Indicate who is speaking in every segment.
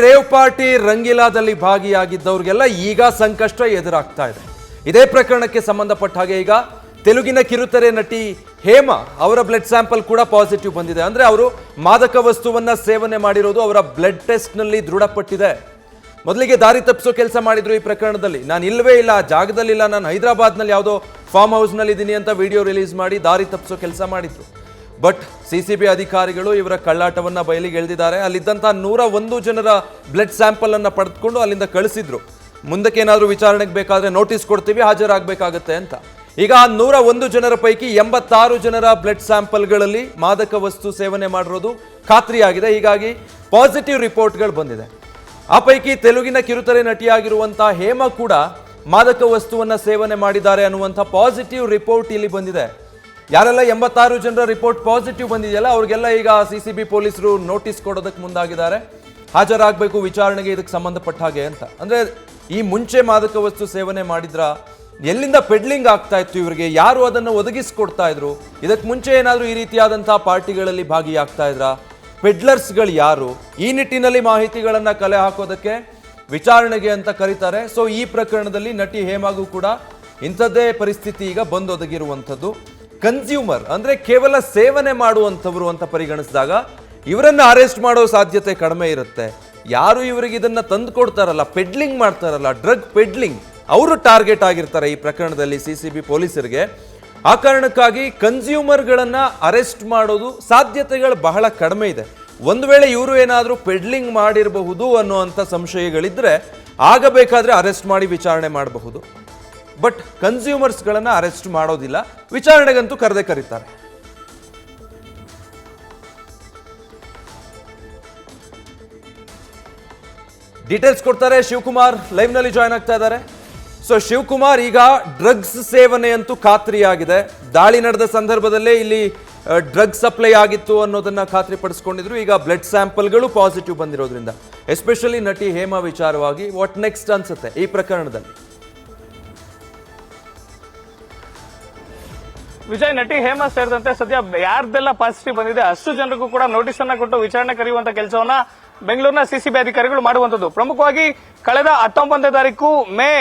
Speaker 1: Rave party ರಂಗೀಲಾದಲ್ಲಿ ಭಾಗಿಯಾಗಿದ್ದವರಿಗೆಲ್ಲ ಈಗ ಸಂಕಷ್ಟ ಎದುರಾಗ್ತಾ ಇದೆ. ಇದೇ ಪ್ರಕರಣಕ್ಕೆ ಸಂಬಂಧಪಟ್ಟ ಹಾಗೆ ಈಗ ತೆಲುಗಿನ ಕಿರುತೆರೆ ನಟಿ ಹೇಮಾ ಅವರ ಬ್ಲಡ್ ಸ್ಯಾಂಪಲ್ ಕೂಡ ಪಾಸಿಟಿವ್ ಬಂದಿದೆ. ಅಂದ್ರೆ ಅವರು ಮಾದಕ ವಸ್ತುವನ್ನ ಸೇವನೆ ಮಾಡಿರೋದು ಅವರ ಬ್ಲಡ್ ಟೆಸ್ಟ್ ನಲ್ಲಿ ದೃಢಪಟ್ಟಿದೆ. ಮೊದಲಿಗೆ ದಾರಿ ತಪ್ಪಿಸೋ ಕೆಲಸ ಮಾಡಿದ್ರು ಈ ಪ್ರಕರಣದಲ್ಲಿ. ನಾನು ಇಲ್ಲವೇ ಇಲ್ಲ, ಜಾಗದಲ್ಲಿ ಇಲ್ಲ, ನಾನು ಹೈದರಾಬಾದ್ ನಲ್ಲಿ ಯಾವುದೋ ಫಾರ್ಮ್ ಹೌಸ್ ನಲ್ಲಿ ಇದ್ದೀನಿ ಅಂತ ವಿಡಿಯೋ ರಿಲೀಸ್ ಮಾಡಿ ದಾರಿ ತಪ್ಪಿಸೋ ಕೆಲಸ ಮಾಡಿದ್ರು. ಬಟ್ ಸಿಸಿಬಿ ಅಧಿಕಾರಿಗಳು ಇವರ ಕಳ್ಳಾಟವನ್ನ ಬಯಲಿಗೆ ಎಳೆದಿದ್ದಾರೆ. ಅಲ್ಲಿದ್ದಂತಹ 101 ಜನರ ಬ್ಲಡ್ ಸ್ಯಾಂಪಲ್ ಅನ್ನ ಪಡೆದುಕೊಂಡು ಅಲ್ಲಿಂದ ಕಳಿಸಿದ್ರು. ಮುಂದಕ್ಕೆ ಏನಾದರೂ ವಿಚಾರಣೆಗೆ ಬೇಕಾದ್ರೆ ನೋಟಿಸ್ ಕೊಡ್ತೀವಿ, ಹಾಜರಾಗಬೇಕಾಗತ್ತೆ ಅಂತ. ಈಗ 101 ಜನರ ಪೈಕಿ 86 ಜನರ ಬ್ಲಡ್ ಸ್ಯಾಂಪಲ್ಗಳಲ್ಲಿ ಮಾದಕ ವಸ್ತು ಸೇವನೆ ಮಾಡಿರೋದು ಖಾತ್ರಿಯಾಗಿದೆ. ಹೀಗಾಗಿ ಪಾಸಿಟಿವ್ ರಿಪೋರ್ಟ್ಗಳು ಬಂದಿದೆ. ಆ ಪೈಕಿ ತೆಲುಗಿನ ಕಿರುತೆರೆ ನಟಿಯಾಗಿರುವಂತಹ ಹೇಮಾ ಕೂಡ ಮಾದಕ ವಸ್ತುವನ್ನ ಸೇವನೆ ಮಾಡಿದ್ದಾರೆ ಅನ್ನುವಂಥ ಪಾಸಿಟಿವ್ ರಿಪೋರ್ಟ್ ಇಲ್ಲಿ ಬಂದಿದೆ. ಯಾರೆಲ್ಲ 86 ಜನರ ರಿಪೋರ್ಟ್ ಪಾಸಿಟಿವ್ ಬಂದಿದೆಯಲ್ಲ ಅವ್ರಿಗೆಲ್ಲ ಈಗ ಸಿಸಿಬಿ ಪೊಲೀಸರು ನೋಟಿಸ್ ಕೊಡೋದಕ್ಕೆ ಮುಂದಾಗಿದ್ದಾರೆ. ಹಾಜರಾಗಬೇಕು ವಿಚಾರಣೆಗೆ ಇದಕ್ಕೆ ಸಂಬಂಧಪಟ್ಟ ಹಾಗೆ ಅಂತ. ಅಂದ್ರೆ ಈ ಮುಂಚೆ ಮಾದಕ ವಸ್ತು ಸೇವನೆ ಮಾಡಿದ್ರ, ಎಲ್ಲಿಂದ ಪೆಡ್ಲಿಂಗ್ ಆಗ್ತಾ ಇತ್ತು ಇವರಿಗೆ, ಯಾರು ಅದನ್ನು ಒದಗಿಸ್ಕೊಡ್ತಾ ಇದ್ರು, ಇದಕ್ಕೆ ಮುಂಚೆ ಏನಾದರೂ ಈ ರೀತಿಯಾದಂತಹ ಪಾರ್ಟಿಗಳಲ್ಲಿ ಭಾಗಿಯಾಗ್ತಾ ಇದ್ರ, ಪೆಡ್ಲರ್ಸ್ಗಳು ಯಾರು, ಈ ನಿಟ್ಟಿನಲ್ಲಿ ಮಾಹಿತಿಗಳನ್ನ ಕಲೆ ಹಾಕೋದಕ್ಕೆ ವಿಚಾರಣೆಗೆ ಅಂತ ಕರೀತಾರೆ. ಸೊ ಈ ಪ್ರಕರಣದಲ್ಲಿ ನಟಿ ಹೇಮಾಗೂ ಕೂಡ ಇಂಥದ್ದೇ ಪರಿಸ್ಥಿತಿ ಈಗ ಬಂದೊದಗಿರುವಂಥದ್ದು. ಕನ್ಸ್ಯೂಮರ್ ಅಂದ್ರೆ ಕೇವಲ ಸೇವನೆ ಮಾಡುವಂಥವ್ರು ಅಂತ ಪರಿಗಣಿಸಿದಾಗ ಇವರನ್ನ ಅರೆಸ್ಟ್ ಮಾಡೋ ಸಾಧ್ಯತೆ ಕಡಿಮೆ ಇರುತ್ತೆ. ಯಾರು ಇವರಿಗೆ ಇದನ್ನ ತಂದು ಕೊಡ್ತಾರಲ್ಲ, ಪೆಡ್ಲಿಂಗ್ ಮಾಡ್ತಾರಲ್ಲ, ಡ್ರಗ್ ಪೆಡ್ಲಿಂಗ್, ಅವರು ಟಾರ್ಗೆಟ್ ಆಗಿರ್ತಾರೆ ಈ ಪ್ರಕರಣದಲ್ಲಿ ಸಿಸಿಬಿ ಪೊಲೀಸರಿಗೆ. ಆ ಕಾರಣಕ್ಕಾಗಿ ಕನ್ಸ್ಯೂಮರ್ಗಳನ್ನ ಅರೆಸ್ಟ್ ಮಾಡೋದು ಸಾಧ್ಯತೆಗಳು ಬಹಳ ಕಡಿಮೆ ಇದೆ. ಒಂದು ವೇಳೆ ಇವರು ಏನಾದರೂ ಪೆಡ್ಲಿಂಗ್ ಮಾಡಿರಬಹುದು ಅನ್ನುವಂಥ ಸಂಶಯಗಳಿದ್ರೆ ಆಗ ಬೇಕಾದ್ರೆ ಅರೆಸ್ಟ್ ಮಾಡಿ ವಿಚಾರಣೆ ಮಾಡಬಹುದು. ಬಟ್ ಕನ್ಸ್ಯೂಮರ್ಸ್ಗಳನ್ನ ಅರೆಸ್ಟ್ ಮಾಡೋದಿಲ್ಲ, ವಿಚಾರಣೆಗಂತೂ ಕರೆದೇ ಕರೀತಾರೆ. ಡೀಟೇಲ್ಸ್ ಕೊಡ್ತಾರೆ ಶಿವಕುಮಾರ್, ಲೈವ್ ನಲ್ಲಿ ಜಾಯ್ನ್ ಆಗ್ತಾ ಇದ್ದಾರೆ. ಸೊ ಶಿವಕುಮಾರ್, ಈಗ ಡ್ರಗ್ಸ್ ಸೇವನೆ ಅಂತೂ ಖಾತ್ರಿಯಾಗಿದೆ. ದಾಳಿ ನಡೆದ ಸಂದರ್ಭದಲ್ಲೇ ಇಲ್ಲಿ ಡ್ರಗ್ ಸಪ್ಲೈ ಆಗಿತ್ತು ಅನ್ನೋದನ್ನ ಖಾತ್ರಿಪಡಿಸ್ಕೊಂಡಿದ್ರು. ಈಗ ಬ್ಲಡ್ ಸ್ಯಾಂಪಲ್ಗಳು ಪಾಸಿಟಿವ್ ಬಂದಿರೋದ್ರಿಂದ ಎಸ್ಪೆಷಲಿ ನಟಿ ಹೇಮಾ ವಿಚಾರವಾಗಿ ವಾಟ್ ನೆಕ್ಸ್ಟ್ ಅನ್ಸುತ್ತೆ ಈ ಪ್ರಕರಣದಲ್ಲಿ?
Speaker 2: ವಿಜಯ್, ನಟಿ ಹೇಮಾ ಸೇರಿದಂತೆ ಸದ್ಯ ಯಾರ್ದೆಲ್ಲ ಪಾಸಿಟಿವ್ ಬಂದಿದೆ ಅಷ್ಟು ಜನರಿಗೂ ಕೂಡ ನೋಟಿಸ್ ಅನ್ನ ಕೊಟ್ಟು ವಿಚಾರಣೆ ಕರೆಯುವಂತ ಕೆಲಸವನ್ನ ಬೆಂಗಳೂರಿನ ಸಿಸಿಬಿ ಅಧಿಕಾರಿಗಳು ಮಾಡುವಂತದ್ದು. ಪ್ರಮುಖವಾಗಿ ಕಳೆದ 19ನೇ ತಾರೀಕು ಮೇ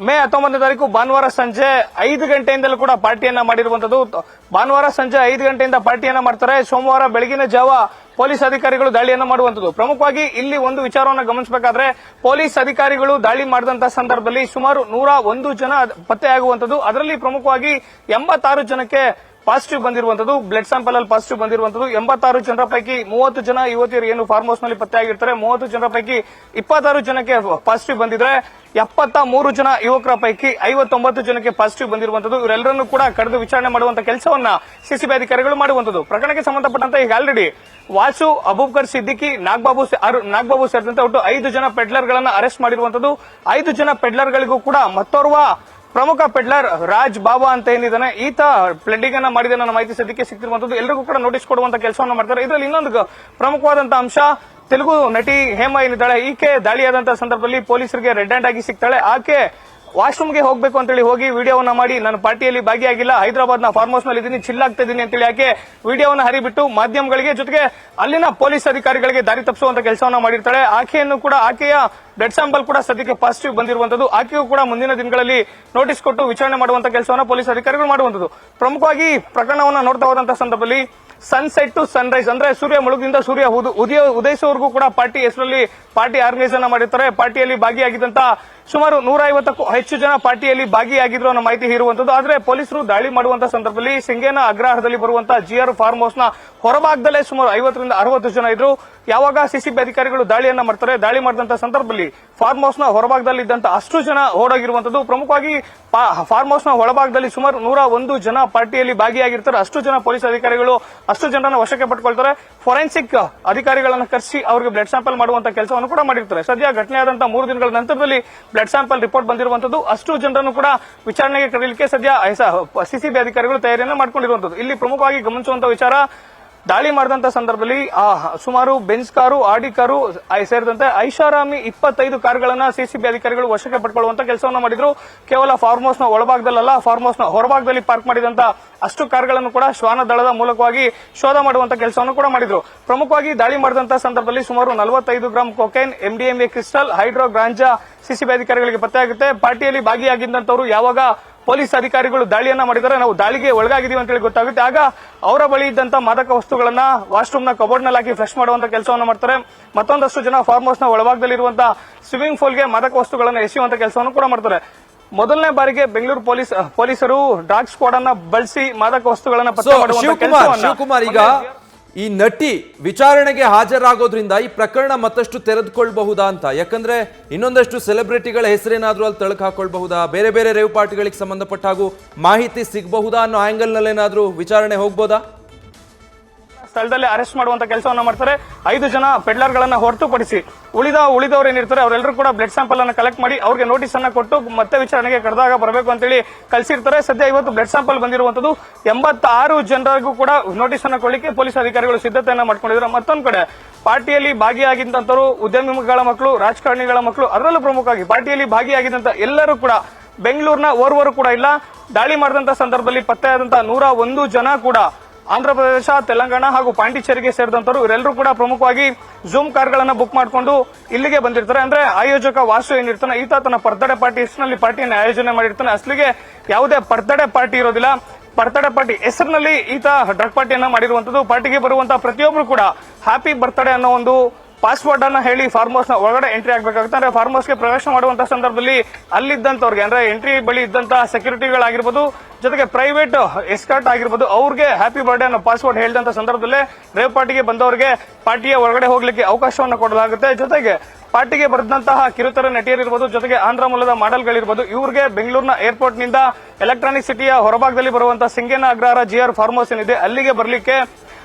Speaker 2: 19ನೇ ತಾರೀಕು ಭಾನುವಾರ ಸಂಜೆ 5 ಗಂಟೆಯಿಂದಲೂ ಕೂಡ ಪಾರ್ಟಿಯನ್ನ ಮಾಡಿರುವಂತದ್ದು. ಭಾನುವಾರ ಸಂಜೆ 5 ಗಂಟೆಯಿಂದ ಪಾರ್ಟಿಯನ್ನ ಮಾಡ್ತಾರೆ. ಸೋಮವಾರ ಬೆಳಗಿನ ಜಾವ ಪೊಲೀಸ್ ಅಧಿಕಾರಿಗಳು ದಾಳಿಯನ್ನ ಮಾಡುವಂತದ್ದು. ಪ್ರಮುಖವಾಗಿ ಇಲ್ಲಿ ಒಂದು ವಿಚಾರವನ್ನು ಗಮನಿಸಬೇಕಾದ್ರೆ, ಪೊಲೀಸ್ ಅಧಿಕಾರಿಗಳು ದಾಳಿ ಮಾಡಿದಂತಹ ಸಂದರ್ಭದಲ್ಲಿ ಸುಮಾರು 101 ಜನ ಪತ್ತೆಯಾಗುವಂತದ್ದು. ಅದರಲ್ಲಿ ಪ್ರಮುಖವಾಗಿ 86 ಜನಕ್ಕೆ ಪಾಸಿಟಿವ್ ಬಂದಿರುವಂತದ್ದು, ಬ್ಲಡ್ ಸ್ಯಾಂಪಲ್ ಅಲ್ಲಿ ಪಾಸಿಟಿವ್ ಬಂದಿರುವಂತದ್ದು. 86 ಜನರ ಪೈಕಿ 30 ಜನ ಯುವತಿಯರು ಏನು ಫಾರ್ಮ್ ಹೌಸ್ ನಲ್ಲಿ ಪತ್ತೆಯಾಗಿರ್ತಾರೆ. 30 ಜನರ ಪೈಕಿ 26 ಜನಕ್ಕೆ ಪಾಸಿಟಿವ್ ಬಂದಿದ್ರೆ 73 ಜನ ಯುವಕರ ಪೈಕಿ 59 ಜನಕ್ಕೆ ಪಾಸಿಟಿವ್ ಬಂದಿರುವಂತದ್ದು. ಇವರೆಲ್ಲರನ್ನೂ ಕೂಡ ಕರೆದು ವಿಚಾರಣೆ ಮಾಡುವಂತ ಕೆಲಸವನ್ನ ಸಿಸಿಬಿ ಅಧಿಕಾರಿಗಳು ಮಾಡುವಂತದ್ದು. ಪ್ರಕರಣಕ್ಕೆ ಸಂಬಂಧಪಟ್ಟಂತೆ ಈಗ ಆಲ್ರೆಡಿ ವಾಸು, ಅಬೂಬಕರ್ ಸಿದ್ದಿಕಿ, ನಾಗಬಾಬು ಸೇರಿದಂತೆ ಒಟ್ಟು 5 ಜನ ಪೆಡ್ಲರ್ ಗಳನ್ನ ಅರೆಸ್ಟ್ ಮಾಡಿರುವಂತದ್ದು. 5 ಜನ ಪೆಡ್ಲರ್ ಗಳಿಗೂ ಕೂಡ ಮತ್ತೋರ್ವ ಪ್ರಮುಖ ಪೆಡ್ಲರ್ ರಾಜ್ ಬಾಬಾ ಅಂತ ಏನಿದ್ದಾನೆ, ಈತ ಪ್ಲೆಡ್ಡಿಂಗ್ ಅನ್ನ ಮಾಡಿದ ನನ್ನ ಮಾಹಿತಿ ಸದ್ಯಕ್ಕೆ ಸಿಕ್ತಿರುವಂತದ್ದು. ಎಲ್ಲರಿಗೂ ಕೂಡ ನೋಟಿಸ್ ಕೊಡುವಂತ ಕೆಲಸವನ್ನ ಮಾಡ್ತಾರೆ. ಇದರಲ್ಲಿ ಇನ್ನೊಂದು ಪ್ರಮುಖವಾದಂತಹ ಅಂಶ, ತೆಲುಗು ನಟಿ ಹೇಮಾ ಏನಿದ್ದಾಳೆ, ಈಕೆ ದಾಳಿಯಾದಂತಹ ಸಂದರ್ಭದಲ್ಲಿ ಪೊಲೀಸರಿಗೆ ರೆಡ್ ಹ್ಯಾಂಡ್ ಆಗಿ ಸಿಗ್ತಾಳೆ. ಆಕೆ ವಾಶ್ರೂಮ್ಗೆ ಹೋಗಬೇಕು ಅಂತೇಳಿ ಹೋಗಿ ವಿಡಿಯೋವನ್ನ ಮಾಡಿ, ನಾನು ಪಾರ್ಟಿಯಲ್ಲಿ ಭಾಗಿಯಾಗಿಲ್ಲ, ಹೈದರಾಬಾದ್ ನ ಫಾರ್ಮ್ ಹೌಸ್ ನಲ್ಲಿ ಇದ್ದೀನಿ, ಚಿಲ್ ಆಗ್ತಾ ಇದ್ದೀನಿ ಅಂತೇಳಿ ಆಕೆ ವಿಡಿಯೋವನ್ನ ಹರಿಬಿಟ್ಟು ಮಾಧ್ಯಮಗಳಿಗೆ ಜೊತೆಗೆ ಅಲ್ಲಿನ ಪೊಲೀಸ್ ಅಧಿಕಾರಿಗಳಿಗೆ ದಾರಿ ತಪ್ಪಿಸುವಂತ ಕೆಲಸವನ್ನ ಮಾಡಿರ್ತಾಳೆ. ಆಕೆಯನ್ನು ಕೂಡ, ಆಕೆಯ ಬ್ಲಡ್ ಸ್ಯಾಂಪಲ್ ಕೂಡ ಸದ್ಯಕ್ಕೆ ಪಾಸಿಟಿವ್ ಬಂದಿರುವಂತದ್ದು. ಆಕೆಯೂ ಕೂಡ ಮುಂದಿನ ದಿನಗಳಲ್ಲಿ ನೋಟಿಸ್ ಕೊಟ್ಟು ವಿಚಾರಣೆ ಮಾಡುವಂತ ಕೆಲಸವನ್ನ ಪೊಲೀಸ್ ಅಧಿಕಾರಿಗಳು ಮಾಡುವಂತದ್ದು. ಪ್ರಮುಖವಾಗಿ ಪ್ರಕರಣವನ್ನ ನೋಡ್ತಾ ಹೋದಂತಹ ಸಂದರ್ಭದಲ್ಲಿ ಸನ್ಸೆಟ್ ಟು ಸನ್ರೈಸ್ ಅಂದ್ರೆ ಸೂರ್ಯ ಮುಳುಗಿನಿಂದ ಸೂರ್ಯ ಉದಯಿಸುವವರೆಗೂ ಕೂಡ ಪಾರ್ಟಿ ಹೆಸರಲ್ಲಿ ಪಾರ್ಟಿ ಆರ್ಗನೈಸ್ ಅನ್ನ ಮಾಡಿರ್ತಾರೆ. ಪಾರ್ಟಿಯಲ್ಲಿ ಭಾಗಿಯಾಗಿದ್ದಂತ ಸುಮಾರು 150ಕ್ಕೂ ಹೆಚ್ಚು ಜನ ಪಾರ್ಟಿಯಲ್ಲಿ ಭಾಗಿಯಾಗಿದ್ರು ಅನ್ನೋ ಮಾಹಿತಿ ಇರುವಂತದ್ದು. ಆದ್ರೆ ಪೊಲೀಸರು ದಾಳಿ ಮಾಡುವಂತಹ ಸಂದರ್ಭದಲ್ಲಿ ಸಿಂಗೇನ ಅಗ್ರಹಾರದಲ್ಲಿ ಬರುವಂತಹ ಜಿಆರ್ ಫಾರ್ಮ್ ಹೌಸ್ ನ ಹೊರಭಾಗದಲ್ಲೇ ಸುಮಾರು 50ರಿಂದ 60 ಜನ ಇದ್ರು. ಯಾವಾಗ ಸಿಸಿಬಿ ಅಧಿಕಾರಿಗಳು ದಾಳಿಯನ್ನ ಮಾಡ್ತಾರೆ, ದಾಳಿ ಮಾಡಿದಂತಹ ಸಂದರ್ಭದಲ್ಲಿ ಫಾರ್ಮ್ ಹೌಸ್ ನ ಹೊರಭಾಗದಲ್ಲಿ ಇದ್ದಂತ ಅಷ್ಟು ಜನ ಓಡೋಗಿರುವಂತದ್ದು. ಪ್ರಮುಖವಾಗಿ ಫಾರ್ಮ್ ಹೌಸ್ ನ ಒಳಭಾಗದಲ್ಲಿ ಸುಮಾರು 101 ಜನ ಪಾರ್ಟಿಯಲ್ಲಿ ಭಾಗಿಯಾಗಿರ್ತಾರೆ. ಅಷ್ಟು ಜನ ಪೊಲೀಸ್ ಅಧಿಕಾರಿಗಳು ಅಷ್ಟು ಜನರನ್ನ ವಶಕ್ಕೆ ಪಡ್ಕೊಳ್ತಾರೆ. ಫೊರೆನ್ಸಿಕ್ ಅಧಿಕಾರಿಗಳನ್ನ ಕರೆಸಿ ಅವರಿಗೆ ಬ್ಲಡ್ ಸ್ಯಾಂಪಲ್ ಮಾಡುವಂತ ಕೆಲಸವನ್ನು ಕೂಡ ಮಾಡಿರ್ತಾರೆ. ಸದ್ಯ ಘಟನೆ ಆದಂತಹ 3 ದಿನಗಳ ನಂತರದಲ್ಲಿ ಬ್ಲಡ್ ಸ್ಯಾಂಪಲ್ ರಿಪೋರ್ಟ್ ಬಂದಿರುವಂತದ್ದು. ಅಷ್ಟು ಜನರನ್ನು ಕೂಡ ವಿಚಾರಣೆಗೆ ಕರೆಯಲಿಕ್ಕೆ ಸದ್ಯ ಸಿಸಿಬಿ ಅಧಿಕಾರಿಗಳು ತಯಾರಿಯನ್ನ ಮಾಡಿಕೊಂಡಿರುವಂತದ್ದು. ಇಲ್ಲಿ ಪ್ರಮುಖವಾಗಿ ಗಮನಿಸುವಂತ ವಿಚಾರ, ದಾಳಿ ಮಾಡಿದಂತ ಸಂದರ್ಭದಲ್ಲಿ ಸುಮಾರು ಬೆಂಜ್ ಕಾರು, ಆಡಿ ಕಾರು ಸೇರಿದಂತೆ ಐಷಾರಾಮಿ 25 ಕಾರುಗಳನ್ನ ಸಿಸಿಬಿ ಅಧಿಕಾರಿಗಳು ವಶಕ್ಕೆ ಪಡ್ಕೊಳ್ಳುವಂತ ಕೆಲಸವನ್ನ ಮಾಡಿದ್ರು. ಕೇವಲ ಫಾರ್ಮ್ ಹೌಸ್ ನ ಒಳಭಾಗದಲ್ಲ, ಫಾರ್ಮ್ ಹೌಸ್ ನ ಹೊರಭಾಗದಲ್ಲಿ ಪಾರ್ಕ್ ಮಾಡಿದಂತ ಅಷ್ಟು ಕಾರುಗಳನ್ನು ಕೂಡ ಶ್ವಾನ ದಳದ ಮೂಲಕವಾಗಿ ಶೋಧ ಮಾಡುವಂತ ಕೆಲಸವನ್ನು ಕೂಡ ಮಾಡಿದ್ರು. ಪ್ರಮುಖವಾಗಿ ದಾಳಿ ಮಾಡಿದಂತ ಸಂದರ್ಭದಲ್ಲಿ ಸುಮಾರು 45 gram cocaine, MDMA crystal, hydro ganja CCB ಅಧಿಕಾರಿಗಳಿಗೆ ಪತ್ತೆಯಾಗುತ್ತೆ. ಪಾರ್ಟಿಯಲ್ಲಿ ಭಾಗಿಯಾಗಿದ್ದಂತವರು ಯಾವಾಗ ಪೊಲೀಸ್ ಅಧಿಕಾರಿಗಳು ದಾಳಿಯನ್ನ ಮಾಡಿದರೆ ನಾವು ದಾಳಿಗೆ ಒಳಗಾಗಿದ್ದೀವಿ ಅಂತ ಹೇಳಿ ಗೊತ್ತಾಗುತ್ತೆ. ಆಗ ಅವರ ಬಳಿ ಇದ್ದಂತ ಮಾದಕ ವಸ್ತುಗಳನ್ನ ವಾಶ್ರೂಮ್ ನ ಕಬೋರ್ಡ್ ನಲ್ಲಿ ಹಾಕಿ ಫ್ಲಶ್ ಮಾಡುವಂತ ಕೆಲಸವನ್ನ ಮಾಡ್ತಾರೆ. ಮತ್ತೊಂದಷ್ಟು ಜನ ಫಾರ್ಮ್ ಹೌಸ್ ನ ಒಳಭಾಗದಲ್ಲಿರುವಂತಹ ಸ್ವಿಮ್ಮಿಂಗ್ ಪೂಲ್ ಗೆ ಮಾದಕ ವಸ್ತುಗಳನ್ನ ಎಸೆಯುವಂತ ಕೆಲಸವನ್ನು ಕೂಡ ಮಾಡ್ತಾರೆ. ಮೊದಲನೇ ಬಾರಿಗೆ ಬೆಂಗಳೂರು ಪೊಲೀಸರು ಡ್ರಾಗ್ ಸ್ಕ್ವಾಡ್ ಅನ್ನ ಬಳಸಿ ಮಾದಕ ವಸ್ತುಗಳನ್ನ ಪತ್ತೆ ಮಾಡುವಂತ
Speaker 1: ಶಿವಕುಮಾರ್, ಈಗ ಈ ನಟಿ ವಿಚಾರಣೆಗೆ ಹಾಜರಾಗೋದ್ರಿಂದ ಈ ಪ್ರಕರಣ ಮತ್ತಷ್ಟು ತೆರೆದುಕೊಳ್ಬಹುದಾ ಅಂತ? ಯಾಕಂದ್ರೆ ಇನ್ನೊಂದಷ್ಟು ಸೆಲೆಬ್ರಿಟಿಗಳ ಹೆಸರೇನಾದ್ರೂ ಅಲ್ಲಿ ತಳಕು ಹಾಕೊಳ್ಬಹುದಾ, ಬೇರೆ ಬೇರೆ ರೇವ್ ಪಾರ್ಟಿಗಳಿಗೆ ಸಂಬಂಧಪಟ್ಟ ಹಾಗೂ ಮಾಹಿತಿ ಸಿಗಬಹುದಾ ಅನ್ನೋ ಆಂಗಲ್ ನಲ್ಲಿ ಏನಾದ್ರೂ ವಿಚಾರಣೆ ಹೋಗ್ಬೋದಾ?
Speaker 2: ಸ್ಥಳದಲ್ಲಿ ಅರೆಸ್ಟ್ ಮಾಡುವಂತ ಕೆಲಸವನ್ನ ಮಾಡ್ತಾರೆ. 5 ಜನ ಪೆಡ್ಲರ್ ಗಳನ್ನ ಹೊರತುಪಡಿಸಿ ಉಳಿದವರು ಏನಿರ್ತಾರೆ ಅವರೆಲ್ಲರೂ ಕೂಡ ಬ್ಲಡ್ ಸ್ಯಾಂಪಲ್ ಅನ್ನ ಕಲೆಕ್ಟ್ ಮಾಡಿ ಅವ್ರಿಗೆ ನೋಟಿಸ್ ಅನ್ನ ಕೊಟ್ಟು ಮತ್ತೆ ವಿಚಾರಣೆಗೆ ಕರೆದಾಗ ಬರಬೇಕು ಅಂತೇಳಿ ಕಳಿಸಿರ್ತಾರೆ. ಸದ್ಯ ಇವತ್ತು ಬ್ಲಡ್ ಸ್ಯಾಂಪಲ್ ಬಂದಿರುವಂತದ್ದು 86 ಜನರಿಗೂ ಕೂಡ ನೋಟಿಸ್ ಅನ್ನ ಕೊಡ್ಲಿಕ್ಕೆ ಪೊಲೀಸ್ ಅಧಿಕಾರಿಗಳು ಸಿದ್ಧತೆಯನ್ನ ಮಾಡ್ಕೊಂಡಿದ್ದಾರೆ. ಮತ್ತೊಂದು ಕಡೆ ಪಾರ್ಟಿಯಲ್ಲಿ ಭಾಗಿಯಾಗಿದ್ದಂತವರು ಉದ್ಯಮಿಗಳ ಮಕ್ಕಳು, ರಾಜಕಾರಣಿಗಳ ಮಕ್ಕಳು, ಅದರಲ್ಲೂ ಪ್ರಮುಖವಾಗಿ ಪಾರ್ಟಿಯಲ್ಲಿ ಭಾಗಿಯಾಗಿದ್ದಂತ ಎಲ್ಲರೂ ಕೂಡ ಬೆಂಗಳೂರಿನ ಓರ್ವರು ಕೂಡ ಇಲ್ಲ. ದಾಳಿ ಮಾಡಿದಂತ ಸಂದರ್ಭದಲ್ಲಿ ಪತ್ತೆಯಾದಂತಹ 101 ಜನ ಕೂಡ ಆಂಧ್ರ ಪ್ರದೇಶ, ತೆಲಂಗಾಣ ಹಾಗೂ ಪಾಂಡಿಚೇರಿಗೆ ಸೇರಿದಂತವರು. ಇವರೆಲ್ಲರೂ ಕೂಡ ಪ್ರಮುಖವಾಗಿ ಜೂಮ್ ಕಾರ್ಗಳನ್ನ ಬುಕ್ ಮಾಡಿಕೊಂಡು ಇಲ್ಲಿಗೆ ಬಂದಿರ್ತಾರೆ. ಅಂದ್ರೆ ಆಯೋಜಕ ವಾಸು ಏನಿರ್ತಾನೆ ಈತ ತನ್ನ ಬರ್ತ್ಡೇ ಪಾರ್ಟಿ ಹೆಸರಿನಲ್ಲಿ ಪಾರ್ಟಿಯನ್ನು ಆಯೋಜನೆ ಮಾಡಿರ್ತಾನೆ. ಅಸಲಿಗೆ ಯಾವುದೇ ಬರ್ತ್ಡೇ ಪಾರ್ಟಿ ಇರೋದಿಲ್ಲ. ಬರ್ತ್ಡೇ ಪಾರ್ಟಿ ಹೆಸರಿನಲ್ಲಿ ಈತ ಡ್ರಗ್ ಪಾರ್ಟಿಯನ್ನ ಮಾಡಿರುವಂತದ್ದು. ಪಾರ್ಟಿಗೆ ಬರುವಂತಹ ಪ್ರತಿಯೊಬ್ಬರು ಕೂಡ ಹ್ಯಾಪಿ ಬರ್ತ್ಡೇ ಅನ್ನೋ ಒಂದು ಪಾಸ್ವರ್ಡ್ ಅನ್ನ ಹೇಳಿ ಫಾರ್ಮ್ ಹೌಸ್ ನ ಒಳಗಡೆ ಎಂಟ್ರಿ ಆಗಬೇಕಾಗುತ್ತೆ. ಅಂದ್ರೆ ಫಾರ್ಮ್ ಹೌಸ್ ಗೆ ಪ್ರವೇಶ ಮಾಡುವಂತಹ ಸಂದರ್ಭದಲ್ಲಿ ಅಲ್ಲಿದ್ದಂತವ್ರಿಗೆ ಅಂದ್ರೆ ಎಂಟ್ರಿ ಬಳಿ ಇದ್ದಂತಹ ಸೆಕ್ಯೂರಿಟಿಗಳಾಗಿರ್ಬೋದು, ಜೊತೆಗೆ ಪ್ರೈವೇಟ್ ಎಸ್ಕಾರ್ಟ್ ಆಗಿರ್ಬೋದು, ಅವ್ರಿಗೆ ಹ್ಯಾಪಿ ಬರ್ಡೇ ಅನ್ನೋ ಪಾಸ್ವರ್ಡ್ ಹೇಳಿದಂತ ಸಂದರ್ಭದಲ್ಲೇ ರೇವ್ ಪಾರ್ಟಿಗೆ ಬಂದವರಿಗೆ ಪಾರ್ಟಿಯ ಒಳಗಡೆ ಹೋಗ್ಲಿಕ್ಕೆ ಅವಕಾಶವನ್ನು ಕೊಡಲಾಗುತ್ತೆ. ಜೊತೆಗೆ ಪಾರ್ಟಿಗೆ ಬರೆದಂತಹ ಕಿರುತೆರೆ ನಟಿಯರಿರ್ಬೋದು, ಜೊತೆಗೆ ಆಂಧ್ರ ಮೂಲದ ಮಾಡೆಲ್ಗಳಿರ್ಬೋದು, ಇವ್ರಿಗೆ ಬೆಂಗಳೂರಿನ ಏರ್ಪೋರ್ಟ್ ನಿಂದ ಎಲೆಕ್ಟ್ರಾನಿಕ್ ಸಿಟಿಯ ಹೊರಭಾಗದಲ್ಲಿ ಬರುವಂತಹ ಸಿಂಗೇನ ಅಗ್ರಹಾರ GR ಫಾರ್ಮ್ ಹೌಸ್ ಏನಿದೆ ಅಲ್ಲಿಗೆ ಬರ್ಲಿಕ್ಕೆ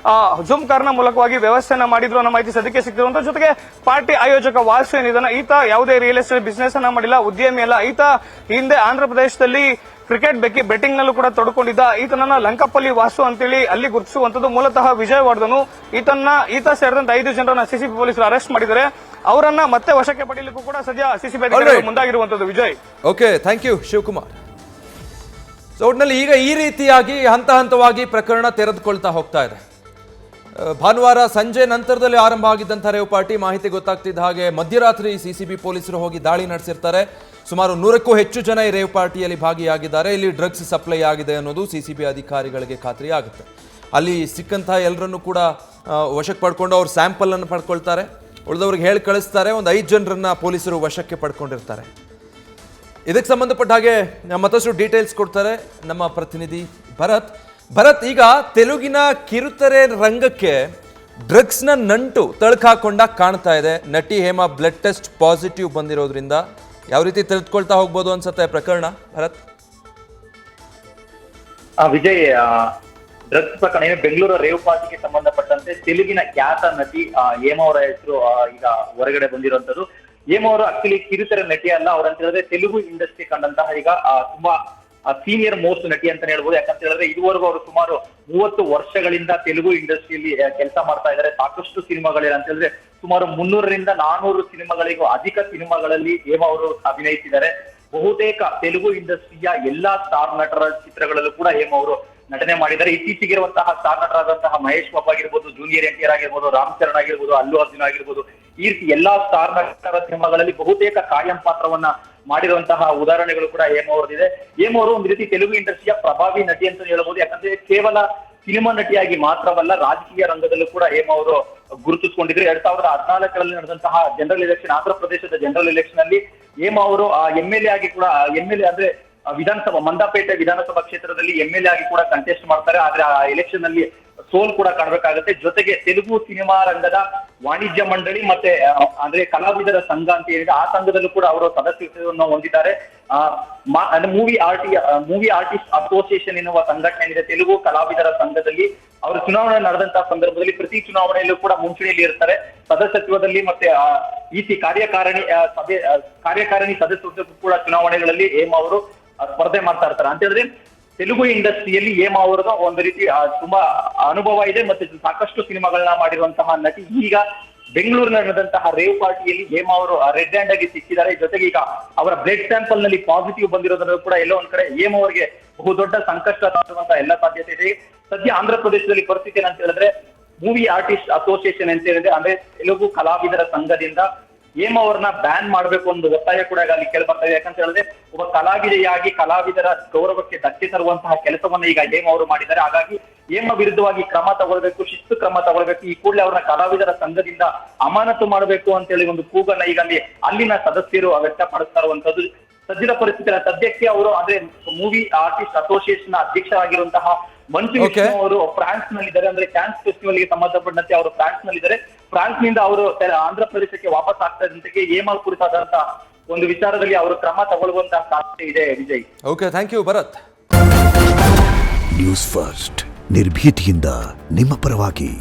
Speaker 2: ಜೂಮ್ ಕಾರ್ನ ಮೂಲಕವಾಗಿ ವ್ಯವಸ್ಥೆಯನ್ನ ಮಾಡಿದ್ರು ಅನ್ನೋ ಮಾಹಿತಿ ಸದ್ಯಕ್ಕೆ ಸಿಕ್ಕಿರುವಂತ. ಜೊತೆಗೆ ಪಾರ್ಟಿ ಆಯೋಜಕ ವಾಸು ಏನಿದಾನೆ ಈತ ಯಾವುದೇ ರಿಯಲ್ ಎಸ್ಟೇಟ್ ಬಿಸ್ನೆಸ್ ಅನ್ನ ಮಾಡಿಲ್ಲ, ಉದ್ಯಮಿ ಅಲ್ಲ. ಈತ ಹಿಂದೆ ಆಂಧ್ರ ಪ್ರದೇಶದಲ್ಲಿ ಕ್ರಿಕೆಟ್ ಬೆಟ್ಟಿಂಗ್ ನಲ್ಲೂ ಕೂಡ ತೊಡ್ಕೊಂಡಿದ್ದ. ಈತನನ್ನ ಲಂಕಪಲ್ಲಿ ವಾಸು ಅಂತೇಳಿ ಅಲ್ಲಿ ಗುರುತಿಸುವಂತದ್ದು. ಮೂಲತಃ ವಿಜಯವಾಡದನು. ಈತ ಸೇರಿದಂತ 5 ಜನರನ್ನ ಸಿಸಿಬಿ ಪೊಲೀಸರು ಅರೆಸ್ಟ್ ಮಾಡಿದ್ದಾರೆ. ಅವರನ್ನ ಮತ್ತೆ ವಶಕ್ಕೆ ಪಡೆಯಲಿಕ್ಕೂ ಕೂಡ ಸದ್ಯ ಸಿಸಿಬಿ ಅಧಿಕಾರಿಗಳು ಮುಂದಾಗಿರುವಂತದ್ದು. Vijay,
Speaker 1: okay, thank you Shivakumar. So ಒಟ್ನಲ್ಲಿ ಈಗ ಈ ರೀತಿಯಾಗಿ ಹಂತ ಹಂತವಾಗಿ ಪ್ರಕರಣ ತೆರೆದುಕೊಳ್ತಾ ಹೋಗ್ತಾ ಇದೆ. ಭಾನುವಾರ ಸಂಜೆ ನಂತರದಲ್ಲಿ ಆರಂಭ ಆಗಿದ್ದಂಥ ರೇವ್ ಪಾರ್ಟಿ ಮಾಹಿತಿ ಗೊತ್ತಾಗ್ತಿದ್ದ ಹಾಗೆ ಮಧ್ಯರಾತ್ರಿ ಸಿಸಿಬಿ ಪೊಲೀಸರು ಹೋಗಿ ದಾಳಿ ನಡೆಸಿರ್ತಾರೆ. ಸುಮಾರು 100ಕ್ಕೂ ಹೆಚ್ಚು ಜನ ಈ ರೇವ್ ಪಾರ್ಟಿಯಲ್ಲಿ ಭಾಗಿಯಾಗಿದ್ದಾರೆ. ಇಲ್ಲಿ ಡ್ರಗ್ಸ್ ಸಪ್ಲೈ ಆಗಿದೆ ಅನ್ನೋದು ಸಿಸಿಬಿ ಅಧಿಕಾರಿಗಳಿಗೆ ಖಾತ್ರಿ ಆಗುತ್ತೆ. ಅಲ್ಲಿ ಸಿಕ್ಕಂತಹ ಎಲ್ಲರನ್ನು ಕೂಡ ವಶಕ್ಕೆ ಪಡ್ಕೊಂಡು ಅವ್ರ ಸ್ಯಾಂಪಲ್ ಅನ್ನು ಪಡ್ಕೊಳ್ತಾರೆ. ಉಳಿದವ್ರಿಗೆ ಹೇಳಿ ಕಳಿಸ್ತಾರೆ. ಒಂದು 5 ಜನರನ್ನ ಪೊಲೀಸರು ವಶಕ್ಕೆ ಪಡ್ಕೊಂಡಿರ್ತಾರೆ. ಇದಕ್ಕೆ ಸಂಬಂಧಪಟ್ಟ ಹಾಗೆ ಮತ್ತಷ್ಟು ಡೀಟೇಲ್ಸ್ ಕೊಡ್ತಾರೆ ನಮ್ಮ ಪ್ರತಿನಿಧಿ ಭರತ್. ಈಗ ತೆಲುಗಿನ ಕಿರುತೆರೆ ರಂಗಕ್ಕೆ ಡ್ರಗ್ಸ್ನ ನಂಟು ತಳ್ಕಾಕೊಂಡ ಕಾಣ್ತಾ ಇದೆ. ನಟಿ ಹೇಮಾ ಬ್ಲಡ್ ಟೆಸ್ಟ್ ಪಾಸಿಟಿವ್ ಬಂದಿರೋದ್ರಿಂದ ಯಾವ ರೀತಿ ತೆರೆದುಕೊಳ್ತಾ ಹೋಗ್ಬೋದು ಅನ್ಸುತ್ತೆ ಪ್ರಕರಣ? ಭರತ್,
Speaker 3: ವಿಜಯ್, ಡ್ರಗ್ಸ್ ಪ್ರಕರಣ ಬೆಂಗಳೂರು ರೇವ್ ಪಾರ್ಟಿಗೆ ಸಂಬಂಧಪಟ್ಟಂತೆ ತೆಲುಗಿನ ಖ್ಯಾತ ನಟಿ ಹೇಮಾ ಅವರ ಹೆಸರು ಈಗ ಹೊರಗಡೆ ಬಂದಿರುವಂತದ್ದು. ಹೇಮಾ ಅವರು ಆಕ್ಚುಲಿ ಕಿರುತೆರೆ ನಟಿ ಅಲ್ಲ. ಅವ್ರಂತ ಹೇಳಿದ್ರೆ ತೆಲುಗು ಇಂಡಸ್ಟ್ರಿ ಕಂಡಂತಹ ಈಗ ತುಂಬಾ ಸೀನಿಯರ್ ಮೋಸ್ಟ್ ನಟಿ ಅಂತ ಹೇಳ್ಬೋದು. ಯಾಕಂತ ಹೇಳಿದ್ರೆ ಇದುವರೆಗೂ ಅವರು ಸುಮಾರು 30 ವರ್ಷಗಳಿಂದ ತೆಲುಗು ಇಂಡಸ್ಟ್ರಿಯಲ್ಲಿ ಕೆಲಸ ಮಾಡ್ತಾ ಇದ್ದಾರೆ. ಸಾಕಷ್ಟು ಸಿನಿಮಾಗಳಿದೆ ಅಂತ ಹೇಳಿದ್ರೆ ಸುಮಾರು 300ರಿಂದ 400 ಸಿನಿಮಾಗಳಿಗೂ ಅಧಿಕ ಸಿನಿಮಾಗಳಲ್ಲಿ ಹೇಮಾ ಅವರು ಅಭಿನಯಿಸಿದ್ದಾರೆ. ಬಹುತೇಕ ತೆಲುಗು ಇಂಡಸ್ಟ್ರಿಯ ಎಲ್ಲಾ ಸ್ಟಾರ್ ನಟರ ಚಿತ್ರಗಳಲ್ಲೂ ಕೂಡ ಹೇಮಾ ಅವರು ನಟನೆ ಮಾಡಿದ್ದಾರೆ. ಇತ್ತೀಚೆಗಿರುವಂತಹ ಸ್ಟಾರ್ ನಟರಾದಂತಹ ಮಹೇಶ್ ಬಾಬು ಆಗಿರ್ಬೋದು, ಜೂನಿಯರ್ NTR ಆಗಿರ್ಬೋದು, ರಾಮ್ ಚರಣ್ ಆಗಿರ್ಬೋದು, ಅಲ್ಲು ಅರ್ಜುನ್ ಆಗಿರ್ಬೋದು, ಈ ರೀತಿ ಎಲ್ಲಾ ಸ್ಟಾರ್ ನಟರ ಸಿನಿಮಾಗಳಲ್ಲಿ ಬಹುತೇಕ ಕಾಯಂ ಪಾತ್ರವನ್ನ ಮಾಡಿರುವಂತಹ ಉದಾಹರಣೆಗಳು ಕೂಡ ಹೇಮಾ ಅವರದಿದೆ. ಹೇಮಾ ಅವರು ಒಂದು ರೀತಿ ತೆಲುಗು ಇಂಡಸ್ಟ್ರಿಯ ಪ್ರಭಾವಿ ನಟಿ ಅಂತ ಹೇಳ್ಬೋದು. ಯಾಕಂದ್ರೆ ಕೇವಲ ಸಿನಿಮಾ ನಟಿಯಾಗಿ ಮಾತ್ರವಲ್ಲ, ರಾಜಕೀಯ ರಂಗದಲ್ಲೂ ಕೂಡ ಹೇಮಾ ಅವರು ಗುರುತಿಸಿಕೊಂಡಿದ್ರು. 2014ರಲ್ಲಿ ನಡೆದಂತಹ ಜನರಲ್ ಎಲೆಕ್ಷನ್, ಆಂಧ್ರ ಪ್ರದೇಶದ ಜನರಲ್ ಎಲೆಕ್ಷನ್ ಅಲ್ಲಿ ಹೇಮಾ ಅವರು MLA ಆಗಿ ಕೂಡ ಅಂದ್ರೆ ವಿಧಾನಸಭಾ ಮಂದಾಪೇಟೆ ವಿಧಾನಸಭಾ ಕ್ಷೇತ್ರದಲ್ಲಿ MLA ಆಗಿ ಕೂಡ ಕಂಟೆಸ್ಟ್ ಮಾಡ್ತಾರೆ. ಆದ್ರೆ ಆ ಎಲೆಕ್ಷನ್ ಅಲ್ಲಿ ಸೋಲ್ ಕೂಡ ಕಾಣಬೇಕಾಗುತ್ತೆ. ಜೊತೆಗೆ ತೆಲುಗು ಸಿನಿಮಾ ರಂಗದ ವಾಣಿಜ್ಯ ಮಂಡಳಿ ಮತ್ತೆ ಅಂದ್ರೆ ಕಲಾವಿದರ ಸಂಘ ಅಂತ ಏನಿದೆ ಆ ಸಂಘದಲ್ಲೂ ಕೂಡ ಅವರು ಸದಸ್ಯತ್ವವನ್ನು ಹೊಂದಿದ್ದಾರೆ. ಮೂವಿ ಆರ್ಟಿಸ್ಟ್ ಅಸೋಸಿಯೇಷನ್ ಎನ್ನುವ ಸಂಘಟನೆ ಏನಿದೆ ತೆಲುಗು ಕಲಾವಿದರ ಸಂಘದಲ್ಲಿ ಅವರು ಚುನಾವಣೆ ನಡೆದಂತಹ ಸಂದರ್ಭದಲ್ಲಿ ಪ್ರತಿ ಚುನಾವಣೆಯಲ್ಲೂ ಕೂಡ ಮುಂಚೂಣಿಯಲ್ಲಿ ಇರ್ತಾರೆ. ಸದಸ್ಯತ್ವದಲ್ಲಿ ಮತ್ತೆ ಕಾರ್ಯಕಾರಿಣಿ ಸದಸ್ಯತ್ವಕ್ಕೂ ಕೂಡ ಚುನಾವಣೆಗಳಲ್ಲಿ ಹೇಮಾ ಅವರು ಸ್ಪರ್ಧೆ ಮಾಡ್ತಾ ಇರ್ತಾರೆ. ಅಂತ ಹೇಳಿದ್ರೆ ತೆಲುಗು ಇಂಡಸ್ಟ್ರಿಯಲ್ಲಿ ಹೇಮಾ ಅವರದ ಒಂದು ರೀತಿ ತುಂಬಾ ಅನುಭವ ಇದೆ ಮತ್ತೆ ಸಾಕಷ್ಟು ಸಿನಿಮಾಗಳನ್ನ ಮಾಡಿರುವಂತಹ ನಟಿ. ಈಗ ಬೆಂಗಳೂರಿನ ನಡೆದಂತಹ ರೇವ್ ಪಾರ್ಟಿಯಲ್ಲಿ ಹೇಮಾ ಅವರು ರೆಡ್ ಹ್ಯಾಂಡ್ ಆಗಿ ಸಿಕ್ಕಿದ್ದಾರೆ. ಜೊತೆಗೆ ಈಗ ಅವರ ಬ್ಲಡ್ ಸ್ಯಾಂಪಲ್ ನಲ್ಲಿ ಪಾಸಿಟಿವ್ ಬಂದಿರೋದ್ರೂ ಕೂಡ ಎಲ್ಲೋ ಒಂದ್ ಕಡೆ ಹೇಮಾ ಅವರಿಗೆ ಬಹುದೊಡ್ಡ ಸಂಕಷ್ಟ ಆಗುವಂತಹ ಎಲ್ಲ ಸಾಧ್ಯತೆ ಇದೆ. ಸದ್ಯ ಆಂಧ್ರ ಪ್ರದೇಶದಲ್ಲಿ ಪರಿಸ್ಥಿತಿ ಏನಂತ ಹೇಳಿದ್ರೆ ಮೂವಿ ಆರ್ಟಿಸ್ಟ್ ಅಸೋಸಿಯೇಷನ್ ಅಂತ ಹೇಳಿದ್ರೆ ಅಂದ್ರೆ ತೆಲುಗು ಕಲಾವಿದರ ಸಂಘದಿಂದ ಹೇಮಾ ಅವ್ರನ್ನ ಬ್ಯಾನ್ ಮಾಡ್ಬೇಕು ಒಂದು ಒತ್ತಾಯ ಕೂಡ ಅಲ್ಲಿ ಕೇಳಿ ಬರ್ತಾ ಇದೆ. ಯಾಕಂತ ಹೇಳಿದ್ರೆ ಒಬ್ಬ ಕಲಾವಿದೆಯಾಗಿ ಕಲಾವಿದರ ಗೌರವಕ್ಕೆ ಧಕ್ಕೆ ತರುವಂತಹ ಕೆಲಸವನ್ನ ಈಗ ಹೇಮಾ ಅವರು ಮಾಡಿದ್ದಾರೆ. ಹಾಗಾಗಿ ಹೇಮಾ ವಿರುದ್ಧವಾಗಿ ಕ್ರಮ ತಗೊಳ್ಬೇಕು, ಶಿಸ್ತು ಕ್ರಮ ತಗೊಳ್ಬೇಕು. ಈ ಕೂಡಲೇ ಅವ್ರನ್ನ ಕಲಾವಿದರ ಸಂಘದಿಂದ ಅಮಾನತು ಮಾಡಬೇಕು ಅಂತ ಹೇಳಿ ಒಂದು ಕೂಗನ್ನ ಈಗ ಅಲ್ಲಿನ ಸದಸ್ಯರು ವ್ಯಕ್ತಪಡಿಸ್ತಾ ಇರುವಂತದ್ದು. ಸದ್ಯದ ಪರಿಸ್ಥಿತಿ ಸದ್ಯಕ್ಕೆ ಅವರು ಅಂದ್ರೆ ಮೂವಿ ಆರ್ಟಿಸ್ಟ್ ಅಸೋಸಿಯೇಷನ್ ಅಧ್ಯಕ್ಷರಾಗಿರುವಂತಹ ಮಂಜು ವಿಷ್ಣು ಅವರು ಫ್ರಾನ್ಸ್ ನಲ್ಲಿದ್ದಾರೆ. ಅಂದ್ರೆ ಕ್ಯಾನ್ಸ್ ಫೆಸ್ಟಿವಲ್ ಗೆ ಸಂಬಂಧಪಟ್ಟಂತೆ ಅವರು ಫ್ರಾನ್ಸ್ ನಲ್ಲಿದ್ದಾರೆ. ಫ್ರಾನ್ಸ್ ನಿಂದ ಅವರು ಆಂಧ್ರ ಪ್ರದೇಶಕ್ಕೆ ವಾಪಸ್ ಆಗ್ತಾ ಇದ್ದಂತೆಗೆ ಹೇಮಾ ಕುರಿತಾದಂತಹ ಒಂದು ವಿಚಾರದಲ್ಲಿ ಅವರು ಕ್ರಮ ತಗೊಳ್ಳುವಂತಹ ಸಾಧ್ಯತೆ ಇದೆ. Vijay,
Speaker 1: okay, thank you Bharath.
Speaker 4: News first ನಿರ್ಭೀತಿಯಿಂದ ನಿಮ್ಮ ಪರವಾಗಿ.